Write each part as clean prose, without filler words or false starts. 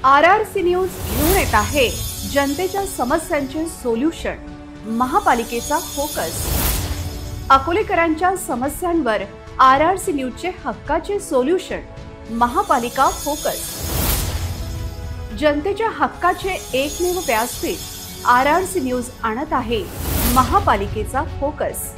RRC news घेऊन येत आहे जनतेच्या समस्यांचे सोल्युशन, महापालिकेचा फोकस। अकोलेकरांच्या समस्यांवर RRC न्यूजचे हक्काचे सोल्युशन, महापालिका फोकस। जनतेच्या हक्काचे एकमेव व्यासपीठ RRC न्यूज आणत आहे महापालिकेचा फोकस।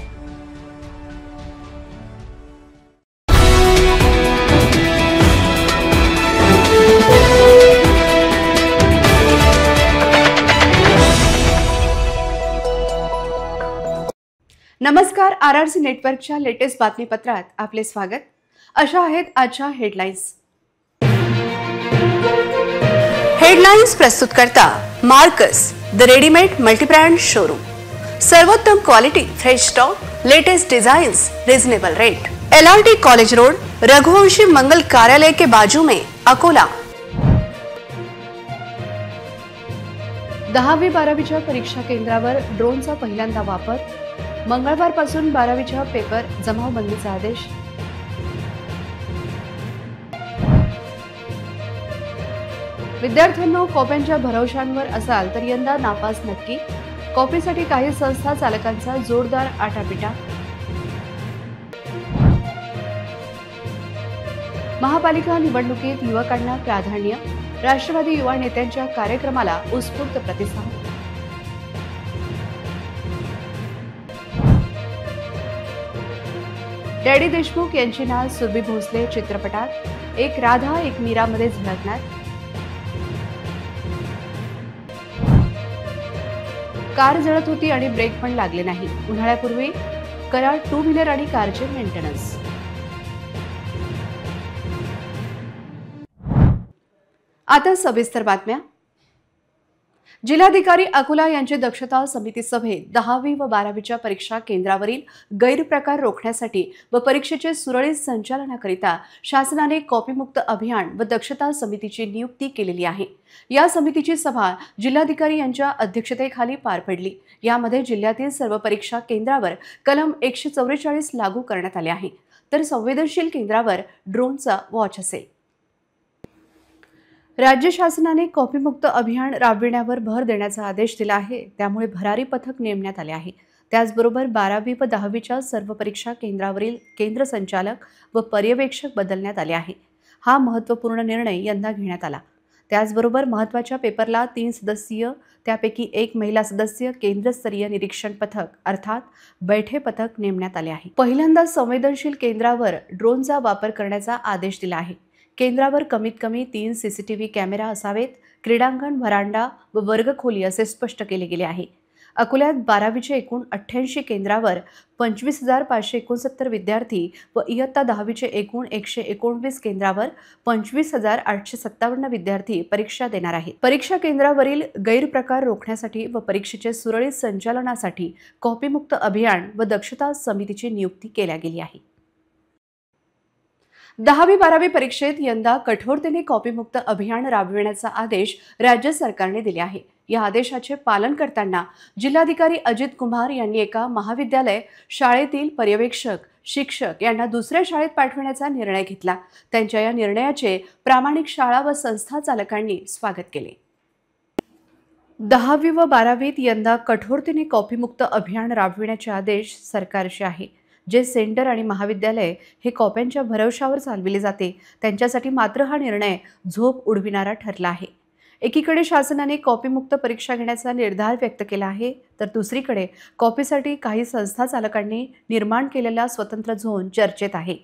नमस्कार, RRC नेटवर्कच्या लेटेस्ट बातमीपत्रात आपले स्वागत। अशा आहेत आजच्या हेडलाइन्स। हेडलाइन्स प्रस्तुत करता Marcus the readymade multibrand showroom. सर्वोत्तम quality, fresh stock, latest designs, reasonable rate. LRT college road, Raghuvanshi Mangal Karyalay के बाजू में, अकोला। 10वी-12वीच्या परीक्षा केंद्रावर ड्रोनचा पहिल्यांदा वापर। मंगळवारपासून 12वीच्या पेपर जमावबंदीचा आदेश। विद्यार्थ्यांनो, कॉप्यांच्या भरवशांवर असाल तर यंदा नापास नक्की। कॉपीसाठी काही संस्था चालकांचा जोरदार आटापिटा। महापालिका निवडणुकीत युवकांना प्राधान्य, राष्ट्रवादी युवा नेत्यांच्या कार्यक्रमाला उत्स्फूर्त प्रतिसाद। डॅडी देशमुख यांची नाळ सुरभी भोसले चित्रपटात एक राधा एक मीरा मध्ये झळकणार। कार जळत होती आणि ब्रेक पण लागले नाही। उन्हाळ्यापूर्वी करा 2 व्हीलर आणि कारचे मेंटेनन्स। आता सविस्तर बातम्या। जिल्हाधिकारी अकोला यांचे दक्षता समिती सभेत 10वी व 12वीच्या परीक्षा केंद्रावरील गैरप्रकार रोखण्यासाठी व परीक्षेचे सुरळीत संचालनाकरिता शासनाने कॉपीमुक्त अभियान व दक्षता समितीची नियुक्ती केलेली आहे। या समितीची सभा जिल्हाधिकारी यांच्या अध्यक्षतेखाली पार पडली। यामध्ये जिल्ह्यातील सर्व परीक्षा केंद्रावर कलम 144 लागू करण्यात आले आहे, तर संवेदनशील केंद्रावर ड्रोनचा वॉच असेल। राज्य शासनाने कॉपीमुक्त अभियान राबविण्यावर भर देण्याचा आदेश दिला आहे, त्यामुळे भरारी पथक नेमण्यात आले आहे। त्याचबरोबर 12वी व 10वीच्या सर्व परीक्षा केंद्रावरील केंद्र संचालक व पर्यवेक्षक बदलण्यात आले आहे। हा महत्त्वपूर्ण निर्णय यंदा घेण्यात आला। त्याचबरोबर महत्त्वाच्या पेपरला 3 सदस्यीय, त्यापैकी 1 महिला सदस्य केंद्रस्तरीय निरीक्षण पथक अर्थात बैठे पथक नेमण्यात आले आहे। पहिल्यांदा संवेदनशील केंद्रावर ड्रोनचा वापर करण्याचा आदेश दिला आहे। केंद्रावर कमीत कमी 3 CCTV कॅमेरा असावेत। क्रीडांगण, व्हरांडा व वर्गखोली असे स्पष्ट केले गेले आहे। अकोल्यात 12वीचे एकूण 88 केंद्रावर 25,569 विद्यार्थी व इयत्ता 10वीचे एकूण 119 केंद्रावर 25,857 विद्यार्थी परीक्षा देणार आहेत। परीक्षा केंद्रावरील गैरप्रकार रोखण्यासाठी व परीक्षेचे सुरळीत संचालनासाठी कॉपीमुक्त अभियान व दक्षता समितीची नियुक्ती केल्या गेली आहे। 10वी-12वी परीक्षेत यंदा कठोरतेने कॉपीमुक्त अभियान राबविण्याचा आदेश राज्य सरकारने दिले आहे। या आदेशाचे पालन करताना जिल्हाधिकारी अजित कुमार यांनी एका महाविद्यालय शाळेतील पर्यवेक्षक, शिक्षक यांना दुसऱ्या शाळेत पाठवण्याचा निर्णय घेतला। त्यांच्या या निर्णयाचे प्रामाणिक शाळा व संस्था चालकांनी स्वागत केले। 10वी व 12वीत यंदा कठोरतेने कॉपीमुक्त अभियान राबविण्याचे आदेश सरकारचे आहे। जे सेंटर आणि महाविद्यालय हे कॉप्यांच्या भरवशावर चालविले जाते, त्यांच्यासाठी मात्र हा निर्णय झोप उडविणारा ठरला आहे। एकीकडे शासनाने कॉपीमुक्त परीक्षा घेण्याचा निर्धार व्यक्त केला आहे, तर दुसरीकडे कॉपीसाठी काही संस्था चालकांनी निर्माण केलेला स्वतंत्र झोन चर्चेत आहे।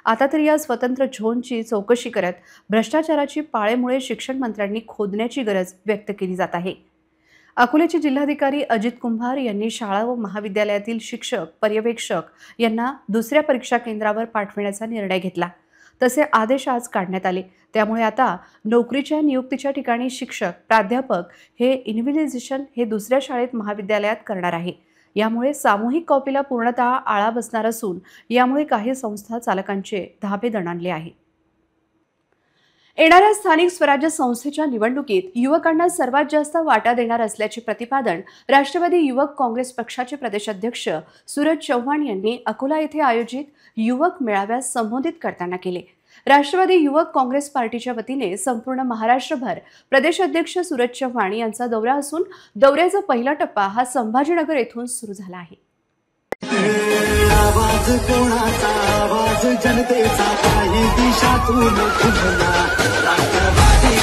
आता तर या स्वतंत्र झोनची चौकशी करत भ्रष्टाचाराची पाळेमुळे शिक्षण मंत्र्यांनी खोदण्याची गरज व्यक्त केली जात आहे। अकोल्याचे जिल्हाधिकारी अजित कुमार यांनी शाळा व महाविद्यालयातील शिक्षक, पर्यवेक्षक यांना दुसऱ्या परीक्षा केंद्रावर पाठवण्याचा निर्णय घेतला। तसे आदेश आज काढण्यात आले। त्यामुळे आता नोकरीच्या नियुक्तीच्या ठिकाणी शिक्षक, प्राध्यापक हे इन्व्हिजिलेशन हे दुसऱ्या शाळेत महाविद्यालयात करणार आहे। यामुळे सामूहिक कॉपीला पूर्णतः आळा बसणार असून यामुळे काही संस्था चालकांचे धाबे दणाणले आहे। येणाऱ्या स्थानिक स्वराज्य संस्थेच्या निवडणुकीत युवकांना सर्वात जास्त वाटा देणार असल्याचे प्रतिपादन राष्ट्रवादी युवक काँग्रेस पक्षाचे प्रदेशाध्यक्ष सूरज चव्हाण यांनी अकोला येथे आयोजित युवक मेळाव्यात संबोधित करताना केले। राष्ट्रवादी युवक काँग्रेस पार्टीच्या वतीने संपूर्ण महाराष्ट्रभर प्रदेश अध्यक्ष सूरज चव्हाण यांचा दौरा असून दौऱ्याचा पहिला टप्पा हा संभाजीनगर येथून सुरू झाला आहे। आवाज कोणाचा आवाज जनतेचा काही दिशातून उठला राष्ट्रवादी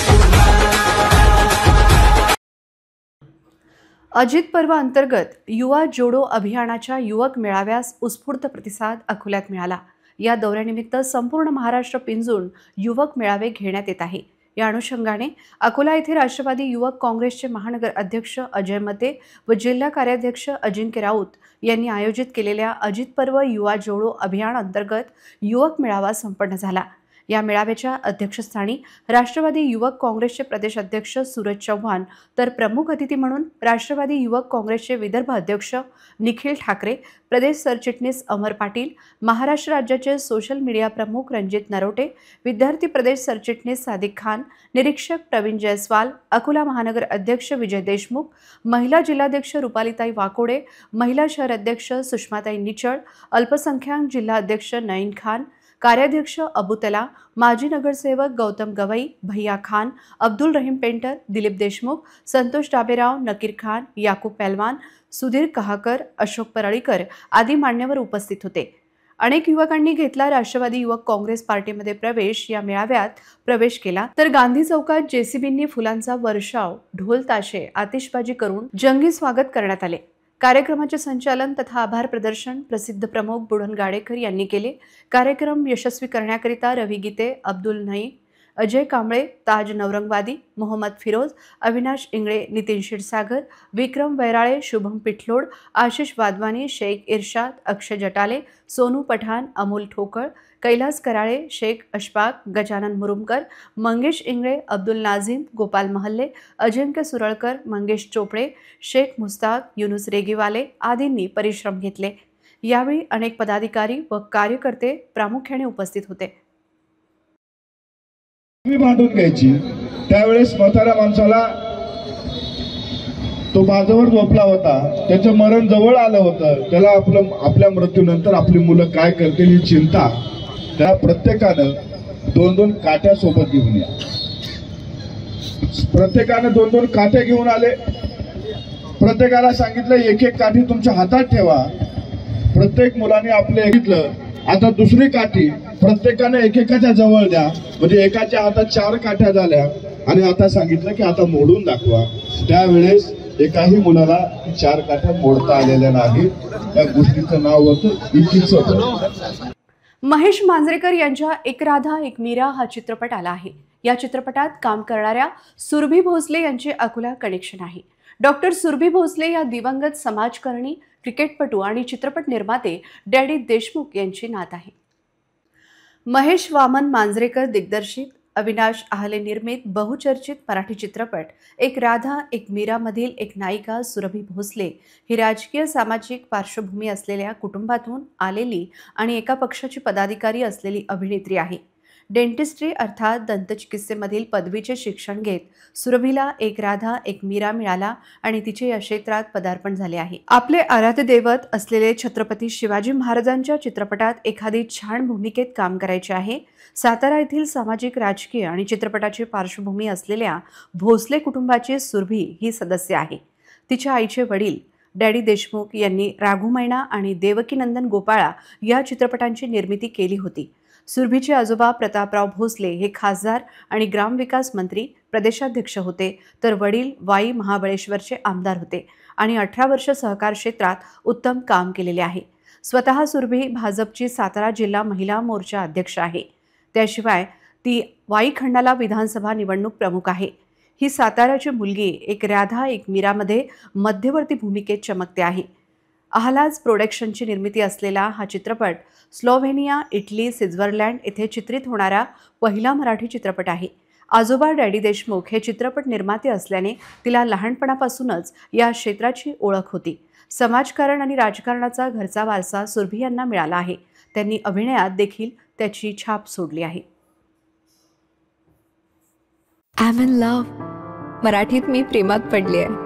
अजित पर्व अंतर्गत युवा जोडो अभियानाच्या युवक मेळाव्यास उत्स्फूर्त प्रतिसाद अकोल्यात मिळाला। या दौऱ्यानिमित्त संपूर्ण महाराष्ट्र पिंजून युवक मेळावे घेण्यात येत आहे। या अनुषंगाने अकोला येथे राष्ट्रवादी युवक काँग्रेसचे महानगर अध्यक्ष अजय मते व जिल्हा कार्याध्यक्ष अजिंक्य राऊत यांनी आयोजित केलेल्या अजित पर्व युवा जोडो अभियान अंतर्गत युवक मेळावा संपन्न झाला। या मेळाव्याच्या अध्यक्षस्थानी राष्ट्रवादी युवक काँग्रेसचे प्रदेश अध्यक्ष सूरज चव्हाण तर प्रमुख अतिथी म्हणून राष्ट्रवादी युवक काँग्रेसचे विदर्भ अध्यक्ष निखिल ठाकरे, प्रदेश सरचिटणीस अमर पाटील, महाराष्ट्र राज्याचे सोशल मीडिया प्रमुख रणजित नरोटे, विद्यार्थी प्रदेश सरचिटणीस सादिक खान, निरीक्षक प्रवीण जयस्वाल, अकोला महानगर अध्यक्ष विजय देशमुख, महिला जिल्हाध्यक्ष रुपालीताई वाकोडे, महिला शहर अध्यक्ष सुषमाताई निचळ, अल्पसंख्याक जिल्हा अध्यक्ष नईन खान, कार्याध्यक्ष अबुतला, माजी नगरसेवक गौतम गवई, भैया खान, अब्दुल रहीम पेंटर, दिलीप देशमुख, संतोष डाबेराव, नकीर खान, याकूब पहलवान, सुधीर कहाकर, अशोक परळीकर आदी मान्यवर उपस्थित होते। अनेक युवकांनी घेतला राष्ट्रवादी युवक काँग्रेस पार्टीमध्ये प्रवेश। या मेळाव्यात प्रवेश केला तर गांधी चौकात जेसीबींनी फुलांचा वर्षाव, ढोल ताशे, आतिषबाजी करून जंगी स्वागत करण्यात आले। कार्यक्रमाचे संचालन तथा आभार प्रदर्शन प्रसिद्ध प्रमुख बुडन गाडेकर यांनी केले। कार्यक्रम यशस्वी करण्याकरिता रवी गीते, अब्दुल नई, अजय कांबळे, ताज नवरंगवादी, मोहम्मद फिरोज, अविनाश इंगळे, नितीन क्षीरसागर, विक्रम वैराळे, शुभम पिठलोड, आशिष वाधवानी, शेख इर्शाद, अक्षय जटाले, सोनू पठाण, अमोल ठोकळ, कैलास कराळे, शेख अशफाक, गजानन मुरुमकर, मंगेश इंगळे, अब्दुल नाझीम, गोपाल महल्ले, अजिंक्य सुरळकर, मंगेश चोपडे, शेख मुस्ताक, युनुस रेगीवाले आदींनी परिश्रम घेतले। यावेळी अनेक पदाधिकारी व कार्यकर्ते प्रामुख्याने उपस्थित होते। मांडून घ्यायची त्यावेळेस म्हाताऱ्या माणसाला तो बाजूवर झोपला होता, त्याचं मरण जवळ आलं होतं, त्याला आपल्या मृत्यूनंतर आपली मुलं काय करतील ही चिंता, त्या प्रत्येकानं दोन दोन काट्या सोबत घेऊन या। प्रत्येकानं दोन दोन काट्या घेऊन आले। प्रत्येकाला सांगितलं एक एक काठी तुमच्या हातात ठेवा। प्रत्येक मुलाने आपले घेतलं। आता दुसरी काठी प्रत्येकाने एकेकाच्या जवळ द्या, म्हणजे एकाच्या हातात 4 काठ्या झाल्या आणि आता सांगितलं की आता मोडून दाखवा। त्यावेळेस एकाही मुलाला 4 काठ्या मोडता आलेल्या नाही। त्या गोष्टीचं नाव होतं इकीचं। महेश मांजरेकर यांच्या एक राधा एक मीरा हा चित्रपट आला आहे। या चित्रपटात काम करणाऱ्या सुरभी भोसले यांचे अकोला कनेक्शन आहे। डॉक्टर सुरभी भोसले या दिवंगत समाजकारणी, क्रिकेटपटू आणि चित्रपट निर्माते डॅडी देशमुख यांची नात आहे। महेश वामन मांजरेकर दिग्दर्शित, अविनाश आहले निर्मित बहुचर्चित मराठी चित्रपट एक राधा एक मीरा मधील एक नायिका सुरभी भोसले ही राजकीय सामाजिक पार्श्वभूमी असलेल्या कुटुंबातून आलेली आणि एका पक्षाची पदाधिकारी असलेली अभिनेत्री आहे। डेंटिस्ट्री अर्थात दंतचिकित्सेमधील पदवीचे शिक्षण घेत सुरभीला एक राधा एक मीरा मिळाला आणि तिचे या क्षेत्रात पदार्पण झाले आहे। आपले आराध्य दैवत असलेले छत्रपती शिवाजी महाराजांच्या चित्रपटात एखादी छान भूमिकेत काम करायचे आहे। सातारा येथील सामाजिक, राजकीय आणि चित्रपटाची पार्श्वभूमी असलेल्या भोसले कुटुंबाची सुरभी ही सदस्य आहे। तिच्या आईचे वडील डॅडी देशमुख यांनी राघू मैना आणि देवकीनंदन गोपाळा या चित्रपटांची निर्मिती केली होती। सुरभीचे आजोबा प्रतापराव भोसले हे खासदार आणि ग्रामविकास मंत्री, प्रदेशाध्यक्ष होते, तर वडील वाई महाबळेश्वरचे आमदार होते आणि 18 वर्ष सहकार क्षेत्रात उत्तम काम केलेले आहे। स्वतः सुरभी भाजपची सातारा जिल्हा महिला मोर्चा अध्यक्ष आहे। त्याशिवाय ती वाई खंडाला विधानसभा निवडणूक प्रमुख आहे। ही साताराची मुलगी एक राधा एक मीरामध्ये मध्यवर्ती भूमिकेत चमकते आहे। अहलाज प्रोडक्शनची निर्मिती असलेला हा चित्रपट स्लोव्हेनिया, इटली, स्वित्झर्लंड येथे चित्रित होणारा पहिला मराठी चित्रपट आहे। आजोबा डॅडी देशमुख हे चित्रपट निर्माते असल्याने तिला लहानपणापासूनच या क्षेत्राची ओळख होती। समाजकारण आणि राजकारणाचा घरचा वारसा सुरभी यांना मिळाला आहे। त्यांनी अभिनयात देखील त्याची छाप सोडली आहे। आय एम इन लव्ह, मराठीत मी प्रेमात पडली आहे।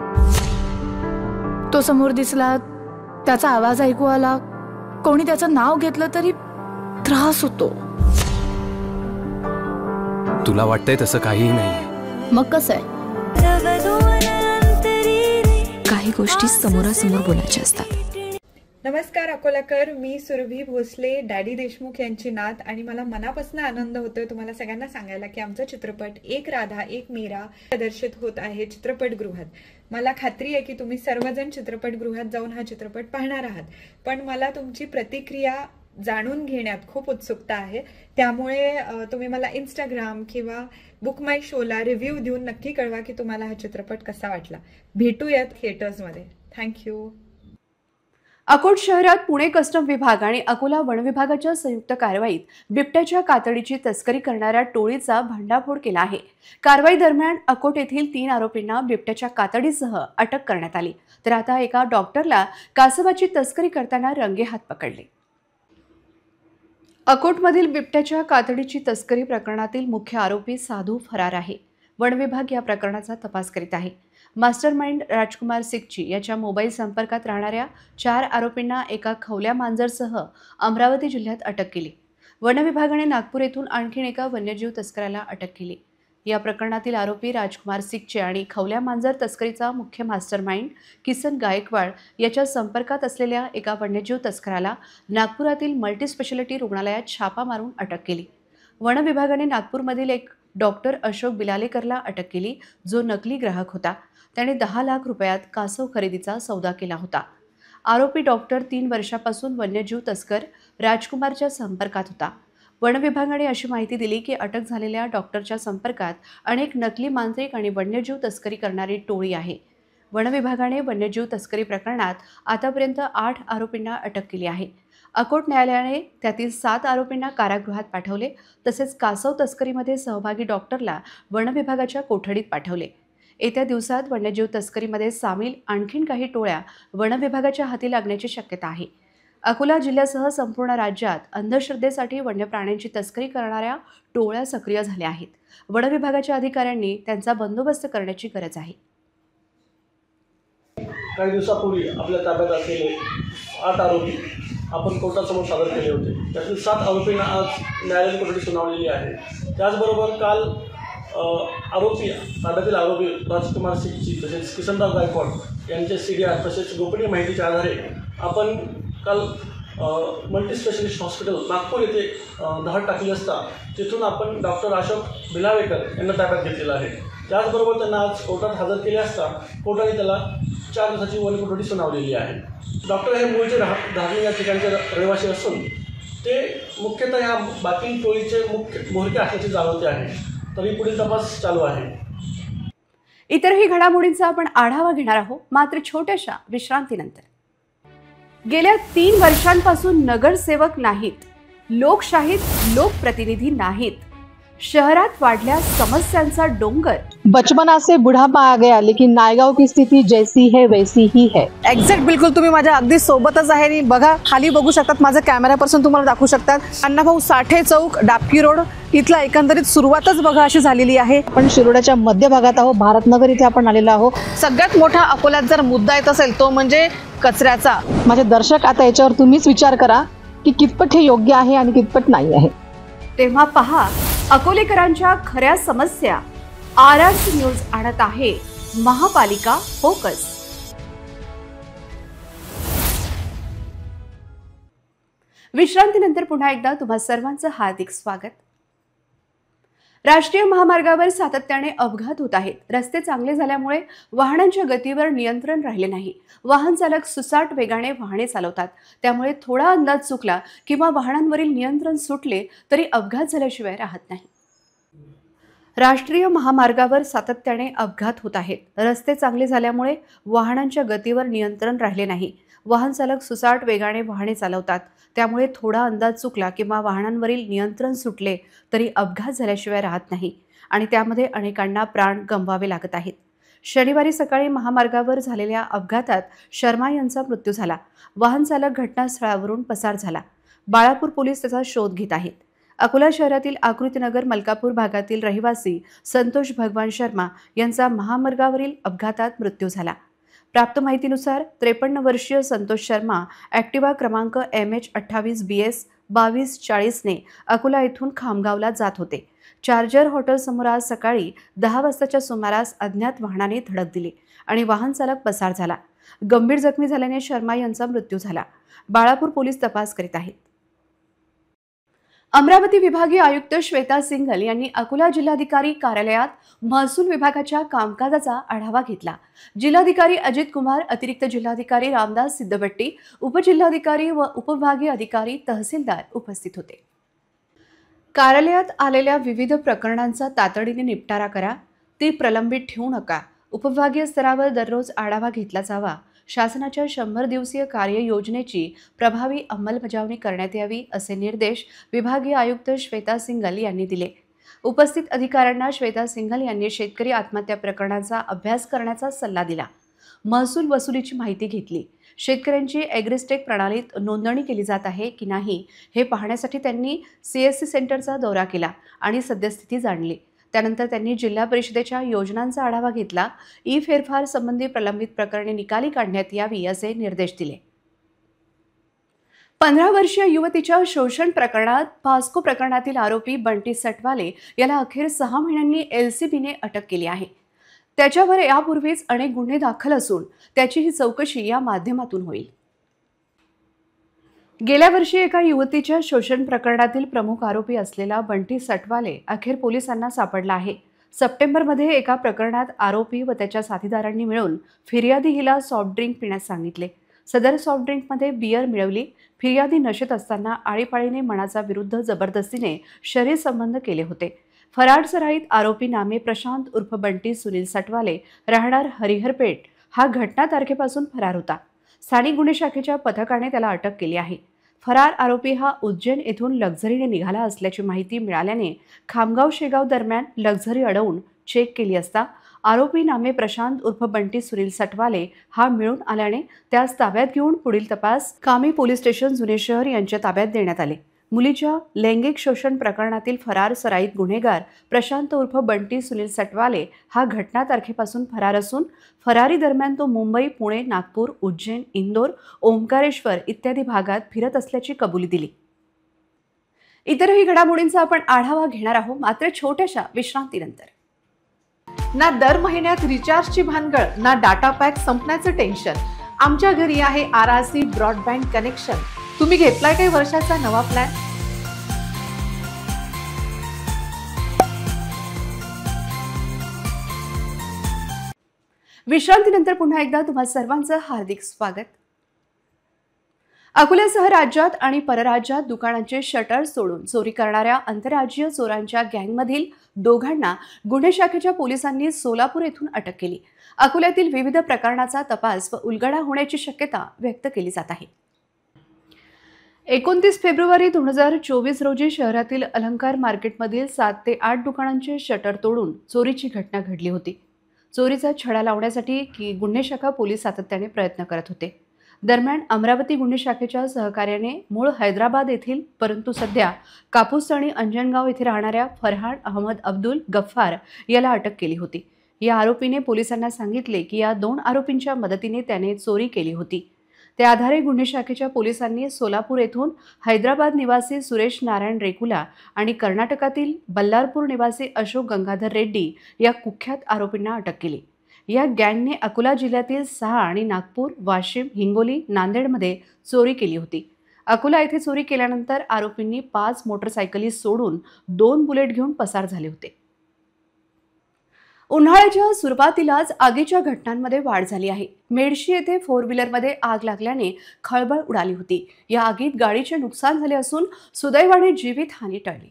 तो समोर दिसला, त्याचा आवाज ऐकू आला, कोणी त्याचं नाव घेतलं तरी त्रास होतो। तुला वाटतंय तसं काहीही नाहीये. मग कसं आहे? काही गोष्टी समोरासमोर बोलायच्या असतात. नमस्कार अकोलाकर, मी सुरभी भोसले, डॅडी देशमुख यांची नात, आणि मला मनापासून आनंद होतोय तुम्हाला सगळ्यांना सांगायला की आमचा चित्रपट एक राधा एक मीरा प्रदर्शित होत आहे चित्रपटगृहात. मला खात्री आहे की तुम्ही सर्वजण चित्रपटगृहात जाऊन हा चित्रपट पाहणार आहात, पण मला तुमची प्रतिक्रिया जाणून घेण्यात खूप उत्सुकता आहे. त्यामुळे तुम्ही मला इंस्टाग्राम किंवा बुक माय शोला रिव्ह्यू देऊन नक्की कळवा की तुम्हाला हा चित्रपट कसा वाटला. भेटूयात थिएटर्समध्ये. थँक्यू. अकोट शहरात पुणे कस्टम विभाग आणि अकोला वन विभागाच्या संयुक्त कारवाईत बिबट्याच्या कातडीची तस्करी करणाऱ्या टोळीचा भंडाफोड केला आहे. कारवाई दरम्यान अकोट येथील 3 आरोपींना बिबट्याच्या कातडीसह अटक करण्यात आली, तर आता एका डॉक्टरला कासवाची तस्करी करताना रंगेहात पकडले. अकोटमधील बिबट्याच्या कातडीची तस्करी प्रकरणातील मुख्य आरोपी साधू फरार आहे. वन विभाग या प्रकरणाचा तपास करीत आहे. मास्टर माइंड राजकुमार सिकची याच्या मोबाईल संपर्कात राहणाऱ्या 4 आरोपींना एका खवल्या मांजरसह अमरावती जिल्ह्यात अटक केली. वन विभागाने नागपूर येथून आणखी एका वन्यजीव तस्कराला अटक केली. या प्रकरणातील आरोपी राजकुमार सिकचे आणि खवल्या मांजर तस्करीचा मुख्य मास्टर माइंड किसन गायकवाड याच्या संपर्कात असलेल्या एका वन्यजीव तस्कराला नागपुरातील मल्टीस्पेशालिटी रुग्णालयात छापा मारून अटक केली. वन विभागाने नागपूरमधील एक डॉक्टर अशोक बिलालेकरला अटक केली, जो नकली ग्राहक होता. त्याने 10 लाख रुपयात कासव खरेदीचा सौदा केला होता. आरोपी डॉक्टर 3 वर्षापासून वन्यजीव तस्कर राजकुमारच्या संपर्कात होता. वन विभागाने अशी माहिती दिली की अटक झालेल्या डॉक्टरच्या संपर्कात अनेक नकली मांत्रिक आणि वन्यजीव तस्करी करणारी टोळी आहे. वन विभागाने वन्यजीव तस्करी प्रकरणात आतापर्यंत 8 आरोपींना अटक केली आहे. अकोट न्यायालयाने त्यातील 7 आरोपींना कारागृहात पाठवले, तसेच कासव तस्करीमध्ये सहभागी डॉक्टरला वन विभागाच्या कोठडीत पाठवले. येत्या दिवसात वन्यजीव तस्करीमध्ये सामील आणखीन काही टोळ्या वन विभागाच्या हाती लागण्याची शक्यता आहे. अकोला जिल्ह्यासह संपूर्ण राज्यात अंधश्रद्धेसाठी वन्य प्राण्यांची तस्करी करणाऱ्या टोळ्या सक्रिय झाल्या आहेत. वन विभागाच्या अधिकाऱ्यांनी त्यांचा बंदोबस्त करण्याची गरज आहे. काही दिवसापूर्वी आपल्या ताब्यात असलेले 8 आरोपी आपण कोर्टासमोर सादर केले होते. त्यातील 7 आरोपींना आज न्यायालयीन कोठडी सुनावलेली आहे. त्याचबरोबर काल ताब्यातील आरोपी राजकुमार सिकची तसेच किसनराव गायकवाड यांचे CDR तसेच गोपनीय माहितीच्या आधारे आपण काल मल्टीस्पेशालिस्ट हॉस्पिटल नागपूर येथे धाड टाकली असता तिथून आपण डॉक्टर अशोक बिलावेकर यांना ताब्यात घेतलेलं आहे. त्याचबरोबर त्यांना आज कोर्टात हजर केले असता कोर्टाने त्याला 4 दिवसाची वन कोठडी सुनावलेली आहे. डॉक्टर हे मूळचे धारणी या ठिकाणचे रहिवासी असून ते मुख्यतः या बाकी टोळीचे मुख्य म्होरके असल्याचे जाणवते आहे. तरी पुढील तपास चालू आहे. इतरही घडामोडींचा आपण आढावा घेणार आहोत, मात्र छोट्याशा विश्रांतीनंतर. गेल्या 3 वर्षांपासून नगरसेवक नाहीत, लोकशाहीत लोकप्रतिनिधी नाहीत, शहरात वाढल्या समस्यांचा डोंगर. बचपना से बुढ़ापा आ गया, लेकिन नायगाव की स्थिति जैसी है वैसी ही है. एक्झॅक्ट बिलकुल तुम्ही माझ्या अगदी सोबतच आहे. आणि बघा खाली बघू शकतात, माझा कॅमेरा पर्सन तुम्हाला दाखवू शकतात. अण्णाभाऊ साठे चौक, डाबकी रोड इथला एकंदरीत सुरुवातच बघा अशी झालेली आहे. आपण शिरोड्याच्या मध्यभागात आहोत, भारतनगर इथे आपण आलेलो आहोत. सगळ्यात मोठा अकोल्यात जर मुद्दा येत असेल तो म्हणजे कचऱ्याचा. माझे दर्शक आता याच्यावर तुम्हीच विचार करा की कितपत हे योग्य आहे आणि कितपत नाही आहे. तेव्हा पहा अकोलेकरांच्या खऱ्या समस्या. RRC न्यूज आणत आहे महापालिका फोकस. विश्रांतीनंतर पुन्हा एकदा तुम्हा सर्वांचं हार्दिक स्वागत. राष्ट्रीय महामार्गावर सातत्याने अपघात होत आहेत. रस्ते चांगले झाल्यामुळे वाहनांच्या गतीवर नियंत्रण राहिले नाही. वाहन चालक सुसाट वेगाने वाहने चालवतात, त्यामुळे थोडा अंदाज चुकला किंवा वाहनांवरील नियंत्रण सुटले तरी अपघात झाल्याशिवाय राहत नाही. राष्ट्रीय महामार्गावर सातत्याने अपघात होत आहेत. रस्ते चांगले झाल्यामुळे वाहनांच्या गतीवर नियंत्रण राहिले नाही. वाहन चालक सुसाट वेगाने वाहने चालवतात, त्यामुळे थोडा अंदाज चुकला किंवा वाहनांवरील नियंत्रण सुटले तरी अपघात झाल्याशिवाय राहत नाही आणि त्यामध्ये अनेकांना प्राण गमवावे लागत आहेत. शनिवारी सकाळी महामार्गावर झालेल्या अपघातात शर्मा यांचा मृत्यू झाला. वाहन चालक घटनास्थळावरून पसार झाला. बाळापूर पोलीस त्याचा शोध घेत आहेत. अकोला शहरातील आकृतीनगर मलकापूर भागातील रहिवासी संतोष भगवान शर्मा यांचा महामार्गावरील अपघातात मृत्यू झाला. प्राप्त माहितीनुसार 53 वर्षीय संतोष शर्मा ॲक्टिवा क्रमांक MH28BS 2240 ने अकोला येथून खामगावला जात होते. चार्जर हॉटेलसमोर आज सकाळी 10 वाजताच्या सुमारास अज्ञात वाहनाने धडक दिली आणि वाहन चालक पसार झाला. गंभीर जखमी झाल्याने शर्मा यांचा मृत्यू झाला. बाळापूर पोलीस तपास करीत आहेत. अमरावती विभागीय आयुक्त श्वेता सिंघल यांनी अकोला जिल्हाधिकारी कार्यालयात महसूल विभागाच्या कामकाजाचा आढावा घेतला. जिल्हाधिकारी अजित कुमार, अतिरिक्त जिल्हाधिकारी रामदास सिद्धबट्टी, उपजिल्हाधिकारी व उपविभागीय अधिकारी, तहसीलदार उपस्थित होते. कार्यालयात आलेल्या विविध प्रकरणांचा तातडीने निपटारा करा, ती प्रलंबित ठेवू नका. उपविभागीय स्तरावर दररोज आढावा घेतला जावा. शासनाच्या 100 दिवसीय कार्ययोजनेची प्रभावी अंमलबजावणी करण्यात यावी असे निर्देश विभागीय आयुक्त श्वेता सिंघल यांनी दिले. उपस्थित अधिकाऱ्यांना श्वेता सिंघल यांनी शेतकरी आत्महत्या प्रकरणाचा अभ्यास करण्याचा सल्ला दिला. महसूल वसुलीची माहिती घेतली. शेतकऱ्यांची ॲग्रिस्टेक प्रणालीत नोंदणी केली जात आहे की नाही हे पाहण्यासाठी त्यांनी CSC सेंटरचा दौरा केला आणि सद्यस्थिती जाणली. त्यानंतर त्यांनी जिल्हा परिषदेच्या योजनांचा आढावा घेतला. फेरफार संबंधी प्रलंबित प्रकरणे निकाली काढण्यात यावी असे निर्देश दिले. 15 वर्षीय युवतीच्या शोषण प्रकरणात पास्को प्रकरणातील आरोपी बंटी सटवाले याला अखेर 6 महिन्यांनी LCBने अटक केली आहे. त्याच्यावर यापूर्वीच अनेक गुन्हे दाखल असून त्याची ही चौकशी या माध्यमातून होईल. गेल्या वर्षी एका युवतीच्या शोषण प्रकरणातील प्रमुख आरोपी असलेला बंटी सटवाले अखेर पोलिसांना सापडला आहे. सप्टेंबरमध्ये एका प्रकरणात आरोपी व त्याच्या साथीदारांनी मिळून फिर्यादी हिला सॉफ्ट ड्रिंक पिण्यास सांगितले. सदर सॉफ्ट ड्रिंकमध्ये बियर मिळवली. फिर्यादी नशेत असताना आळीपाळीने मनाचा विरुद्ध जबरदस्तीने शरीर संबंध केले होते. फरार सराईत आरोपी नामे प्रशांत उर्फ बंटी सुनील सटवाले राहणार हरिहरपेठ हा घटना तारखेपासून फरार होता. स्थानिक गुन्हे शाखेच्या पथकाने त्याला अटक केली आहे. फरार आरोपी हा उज्जैन येथून लक्झरीने निघाला असल्याची माहिती मिळाल्याने खामगाव शेगाव दरम्यान लक्झरी अडवून चेक केली असता आरोपी नामे प्रशांत उर्फ बंटी सुनील सटवाले हा मिळून आल्याने त्यास ताब्यात घेऊन पुढील तपास कामी पोलीस स्टेशन जुने शहर यांच्या ताब्यात देण्यात आले. मुलीच्या लैंगिक शोषण प्रकरणातील फरार सराईत गुन्हेगार प्रशांत उर्फ बंटी सुनील सटवाले हा घटना तारखेपासून फरार असून फरारी दरम्यान तो मुंबई, पुणे, नागपूर, उज्जैन, इंदोर, ओंकारेश्वर इत्यादी भागात फिरत असल्याची कबुली दिली. इतरही घडामोडींचा आपण आढावा घेणार आहोत मात्र छोट्याशा विश्रांतीनंतर. ना दर महिन्यात रिचार्जची भानगड, ना डाटा पॅक संपण्याचं टेन्शन. आमच्या घरी आहे RRC ब्रॉडबँड कनेक्शन. तुम्ही घेतलाय काही वर्षाचा नवा प्लॅन? विश्रांतीनंतर पुन्हा एकदा तुम्हा सर्वांचं हार्दिक स्वागत. अकोल्यासह राज्यात आणि परराज्यात दुकानांचे शटर सोडून चोरी करणाऱ्या आंतरराज्यीय चोरांच्या गँगमधील दोघांना गुन्हे शाखेच्या पोलिसांनी सोलापूर येथून अटक केली. अकोल्यातील विविध प्रकरणाचा तपास व उलगडा होण्याची शक्यता व्यक्त केली जात आहे. 29 फेब्रुवारी 2024 रोजी शहरातील अलंकार मार्केटमधील 7 ते 8 दुकानांचे शटर तोडून चोरीची घटना घडली होती. चोरीचा छडा लावण्यासाठी गुन्हे शाखा पोलीस सातत्याने प्रयत्न करत होते. दरम्यान अमरावती गुन्हे शाखेच्या सहकार्याने मूळ हैदराबाद येथील परंतु सध्या कापूसतणी अंजनगाव येथे राहणाऱ्या फरहान अहमद अब्दुल गफ्फार याला अटक केली होती. या आरोपीने पोलिसांना सांगितले की या 2 आरोपींच्या मदतीने त्याने चोरी केली होती. त्या आधारे गुन्हे शाखेच्या पोलिसांनी सोलापूर येथून हैदराबाद निवासी सुरेश नारायण रेकुला आणि कर्नाटकातील बल्लारपूर निवासी अशोक गंगाधर रेड्डी या कुख्यात आरोपींना अटक केली. या गँगने अकोला जिल्ह्यातील 6 आणि नागपूर, वाशिम, हिंगोली, नांदेडमध्ये चोरी केली होती. अकोला येथे चोरी केल्यानंतर आरोपींनी 5 मोटरसायकली सोडून 2 बुलेट घेऊन पसार झाले होते. उन्हाळ्याच्या सुरुवातीलाच आगीच्या घटनांमध्ये वाढ झाली आहे. मेडशी येथे 4 व्हीलरमध्ये आग लागल्याने खळबळ उडाली होती. या आगीत गाडीचे नुकसान झाले असून सुदैवाने जीवितहानी टळली.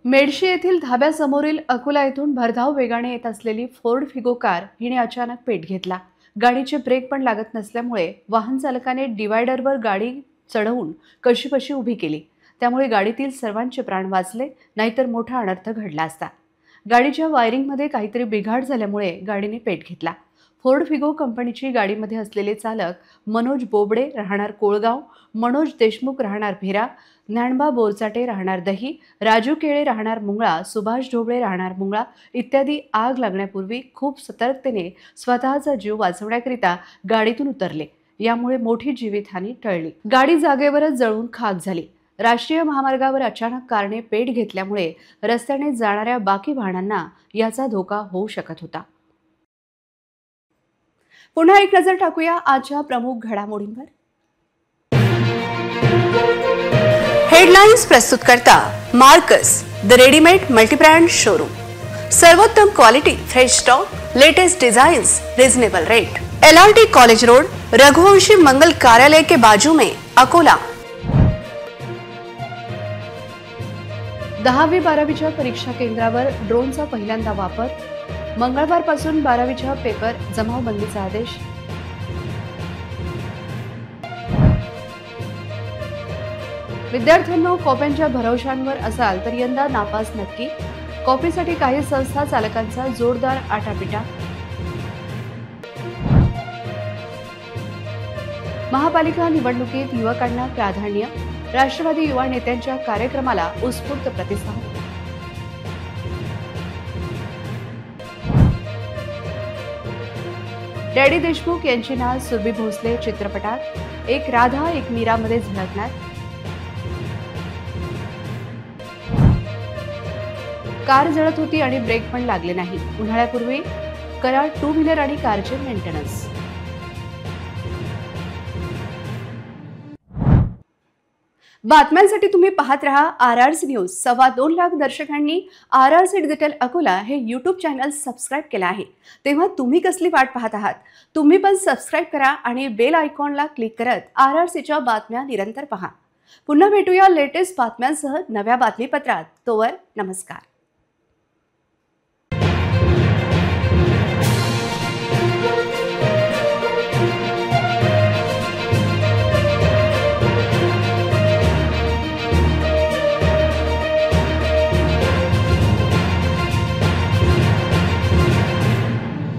मेडशी येथील धाब्यासमोरील अकोला येथून भरधाव वेगाने येत असलेली फोर्ड फिगो कार हिने अचानक पेट घेतला. गाडीचे ब्रेक पण लागत नसल्यामुळे वाहन चालकाने डिवायडरवर गाडी चढवून कशीबशी उभी केली. त्यामुळे गाडीतील सर्वांचे प्राण वाचले, नाहीतर मोठा अनर्थ घडला असता. गाडीच्या वायरिंगमध्ये काहीतरी बिघाड झाल्यामुळे गाडीने पेट घेतला. फोर्ड फिगो कंपनीची गाडीमध्ये असलेले चालक मनोज बोबडे राहणार कोळगाव, मनोज देशमुख राहणार भेरा, ज्ञानबा बोरचाटे राहणार दही, राजू केळे राहणार मुंगळा, सुभाष ढोबळे राहणार मुंगळा इत्यादी आग लागण्यापूर्वी खूप सतर्कतेने स्वतःचा जीव वाचवण्याकरिता गाडीतून उतरले. यामुळे मोठी जीवितहानी टळली. गाडी जागेवरच जळून खाक झाली. राष्ट्रीय महामार्गावर अचानक कारने पेट घेतल्यामुळे रस्त्याने जाणाऱ्या बाकी वाहनांना याचा धोका होऊ शकत होता. पुन्हा एक नजर टाकूया आजच्या प्रमुख घडामोडींवर. हेडलाइन्स प्रस्तुत करता Marcus the readymade multibrand showroom. सर्वोत्तम quality, fresh stock, latest designs, reasonable rate. LRT college road, Raghuvanshi Mangal Karyalay के बाजू में, अकोला. 10वी-12वीच्या परीक्षा केंद्रावर ड्रोनचा पहिल्यांदा वापर. मंगळवारपासून 12वीच्या पेपर जमावबंदीचा आदेश. विद्यार्थ्यांनो, कॉप्यांच्या भरवशांवर असाल तर यंदा नापास नक्की. कॉपीसाठी काही संस्था चालकांचा जोरदार आटापिटा. महापालिका निवडणुकीत युवकांना प्राधान्य. राष्ट्रवादी युवा नेत्यांच्या कार्यक्रमाला उत्स्फूर्त प्रतिसाद. डॅडी देशमुख यांची नात सुरभी भोसले चित्रपटात एक राधा एक मीरामध्ये झळकणार. कार जळत होती आणि ब्रेक पण लागले नाही. उन्हाळ्यापूर्वी करा 2 व्हीलर आणि कारचे मेंटेनन्स. बातम्यांसाठी तुम्ही पाहत रहा RRC न्यूज. 2.25 लाख दर्शकांनी RRC डिजिटल अकोला हे यूट्यूब चॅनल सबस्क्राईब केलं आहे. तेव्हा तुम्ही कसली वाट पाहत आहात? तुम्ही पण सबस्क्राईब करा आणि बेल आयकॉनला क्लिक करत RRCच्या बातम्या निरंतर पहा. पुन्हा भेटूया लेटेस्ट बातम्यांसह नव्या बातमीपत्रात. तोवर नमस्कार.